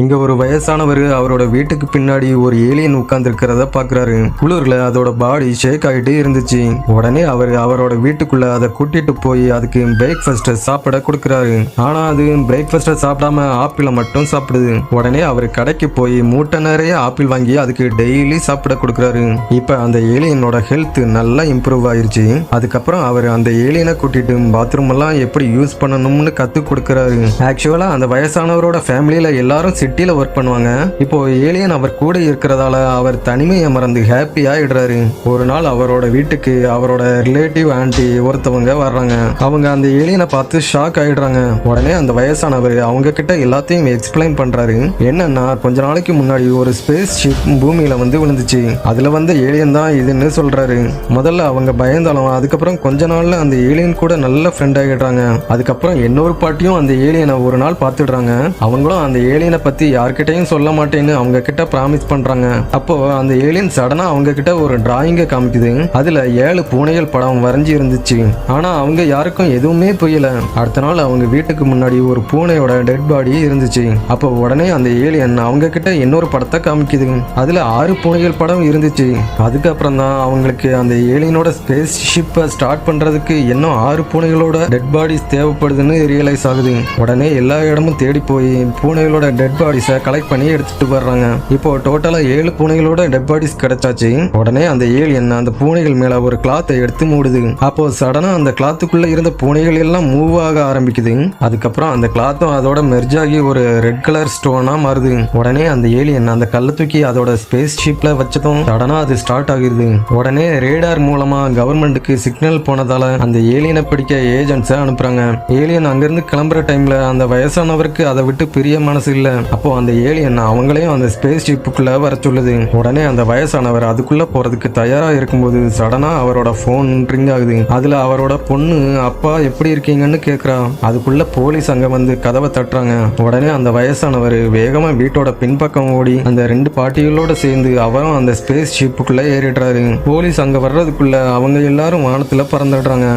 இங்க ஒரு வயசானவர் அவரோட வீட்டுக்கு பின்னாடி ஒரு ஏலியன் உட்கார்ந்து இருக்கிறத பாக்குறாரு. குளிர்ல அதோட பாடி ஷேக் ஆகிட்டு இருந்துச்சு. உடனே அவரோட வீட்டுக்குள்ள அதை கூட்டிட்டு போய் அதுக்கு பிரேக்ஃபாஸ்ட் சாப்பிட கொடுக்கறாரு. ஆனா அது பிரேக்ஃபாஸ்ட சாப்பிடாம ஆப்பிள மட்டும் சாப்பிடுது. உடனே அவர் கடைக்கு போய் மூட்டை நிறைய ஆப்பிள் வாங்கி அதுக்கு டெய்லி சாப்பிட கொடுக்கறாரு. இப்ப அந்த ஏலியனோட ஹெல்த் நல்லா இம்ப்ரூவ் ஆயிருச்சு. அதுக்கப்புறம் அவர் அந்த ஏலியனை கூட்டிட்டு பாத்ரூம் எல்லாம் எப்படி யூஸ் பண்ணணும்னு கத்து கொடுக்கறாரு. ஆக்சுவலா அந்த வயசானவரோட ஃபேமிலியில எல்லாரும் சிட்டில ஒர்க் பண்ணுவாங்க. இப்போ ஏலியன் அவர் கூட இருக்கிறதால அவர் தனிமையை மறந்து ஹாப்பி ஆயிடுறாரு. ஒரு நாள் அவரோட வீட்டுக்கு அவரோட ரிலேட்டிவ் ஆன்டி ஒருத்தவங்க வர்றாங்க. அவங்க அந்த ஏலியனை பார்த்து ஷாக் ஆயிடுறாங்க. உடனே அந்த வயசானவர் அவங்க கிட்ட எல்லாத்தையும் எக்ஸ்பிளைன் பண்றாரு. என்னன்னா கொஞ்ச நாளைக்கு முன்னாடி ஒரு ஸ்பேஸ் ஷிப் பூமியில வந்து விழுந்துச்சு. அதுல வந்து ஏலியன் தான் இதுன்னு சொல்றாரு. முதல்ல அவங்க பயந்தாலும் அதுக்கப்புறம் கொஞ்ச நாள்ல அந்த ஏலியன் கூட நல்ல ஃப்ரெண்ட் ஆகிடுறாங்க. அதுக்கப்புறம் இன்னொரு பாட்டியும் அந்த ஏலியனை ஒரு நாள் பார்த்துடுறாங்க. அவங்களும் அந்த ஏலியனை பத்தி யார்கிட்டையும் சொல்ல மாட்டேன்னு அவங்க கிட்ட ப்ராமிஸ் பண்றாங்க. அப்போ அந்த ஏலியன் சடனா அவங்க கிட்ட ஒரு டிராயிங்கை காமிக்குது. அதுல 7 பூனைகள் படம் வரைஞ்சி இருந்துச்சு. ஆனா அவங்க யாருக்கும் எதுவுமே புரியல. அடுத்த நாள் அவங்க வீட்டுக்கு முன்னாடி ஒரு பூனையோட டெட் பாடி இருந்துச்சு. அப்போ உடனே அந்த ஏலியன் அவங்க கிட்ட இன்னொரு படத்தை காமிக்குது. அதுல 6 பூனைகள் படம் இருந்துச்சு. அதுக்கப்புறம் தான் அவங்களுக்கு அந்த ஏலியனோட ஸ்பேஸ் ஷிப்பை ஸ்டார்ட் பண்றதுக்கு இன்னும் 6 பூனைகளோட டெட் பாடிஸ் தேவைப்படுதுன்னு ரியலைஸ் ஆகுது. உடனே எல்லா இடமும் தேடி போய் பூனைகளோட டெட் பாடிஸை கலெக்ட் பண்ணி எடுத்துட்டு வர்றாங்க. இப்போ டோட்டலா 7 பூனைகளோட டெட் பாடிஸ் கிடைச்சாச்சு. உடனே அந்த ஏலியன் அந்த பூனைகள் மேல ஒரு கிளாத்தை எடுத்து மூடுது. அப்போ சடனா அந்த கிளாத்துக்குள்ள இருந்த பூனைகள் எல்லாம் மூவ் ஆக ஆரம்பிக்குது. அதுக்கப்புறம் அந்த கிளாத்தும் அதோட மெர்ஜ் ஆகி ஒரு ரெட் கலர் ஸ்டோனா மாறுது. உடனே அந்த ஏலியன் அந்த கல்லை தூக்கி அதோட ஸ்பேஸ் ஷிப்ல வச்சதும் சடனா அது ஸ்டார்ட் ஆகிருது. உடனே ரேடார் மூலமா கவர்மெண்ட்டுக்கு சிக்னல் போனதால அந்த ஏலியனை பிடிக்க ஏஜென்ட்ஸை அனுப்புறாங்க. ஏலியன் அங்கிருந்து கிளம்புற டைம்ல அந்த வயசானவருக்கு அதை விட்டு பிரிய மனசு இல்ல. அப்போ அந்த ஏலியன் அவங்களையும் அந்த ஸ்பேஸ் ஷிப்புக்குள்ள வர சொல்லுது. உடனே அந்த வயசானவர் அதுக்குள்ள போறதுக்கு தயாரா இருக்கும்போது சடனா அவரோட போன் ரிங் ஆகுது. அதுல அவரோட பொண்ணு அப்பா எப்படி இருக்கீங்கன்னு கேக்குறா. அதுக்குள்ள போலீஸ் அங்க வந்து கதவை தட்டுறாங்க. உடனே அந்த வயசானவர் வேகமா வீட்டோட பின்பக்கம் ஓடி அந்த 2 பாட்டிகளோட சேர்ந்து அவரும் அந்த ஸ்பேஸ் ஷிப்புக்குள்ள ஏறிடுறாரு. போலீஸ் அங்க வர்றதுக்குள்ள அவங்க எல்லாரும் வானத்துல பறந்துடுறாங்க.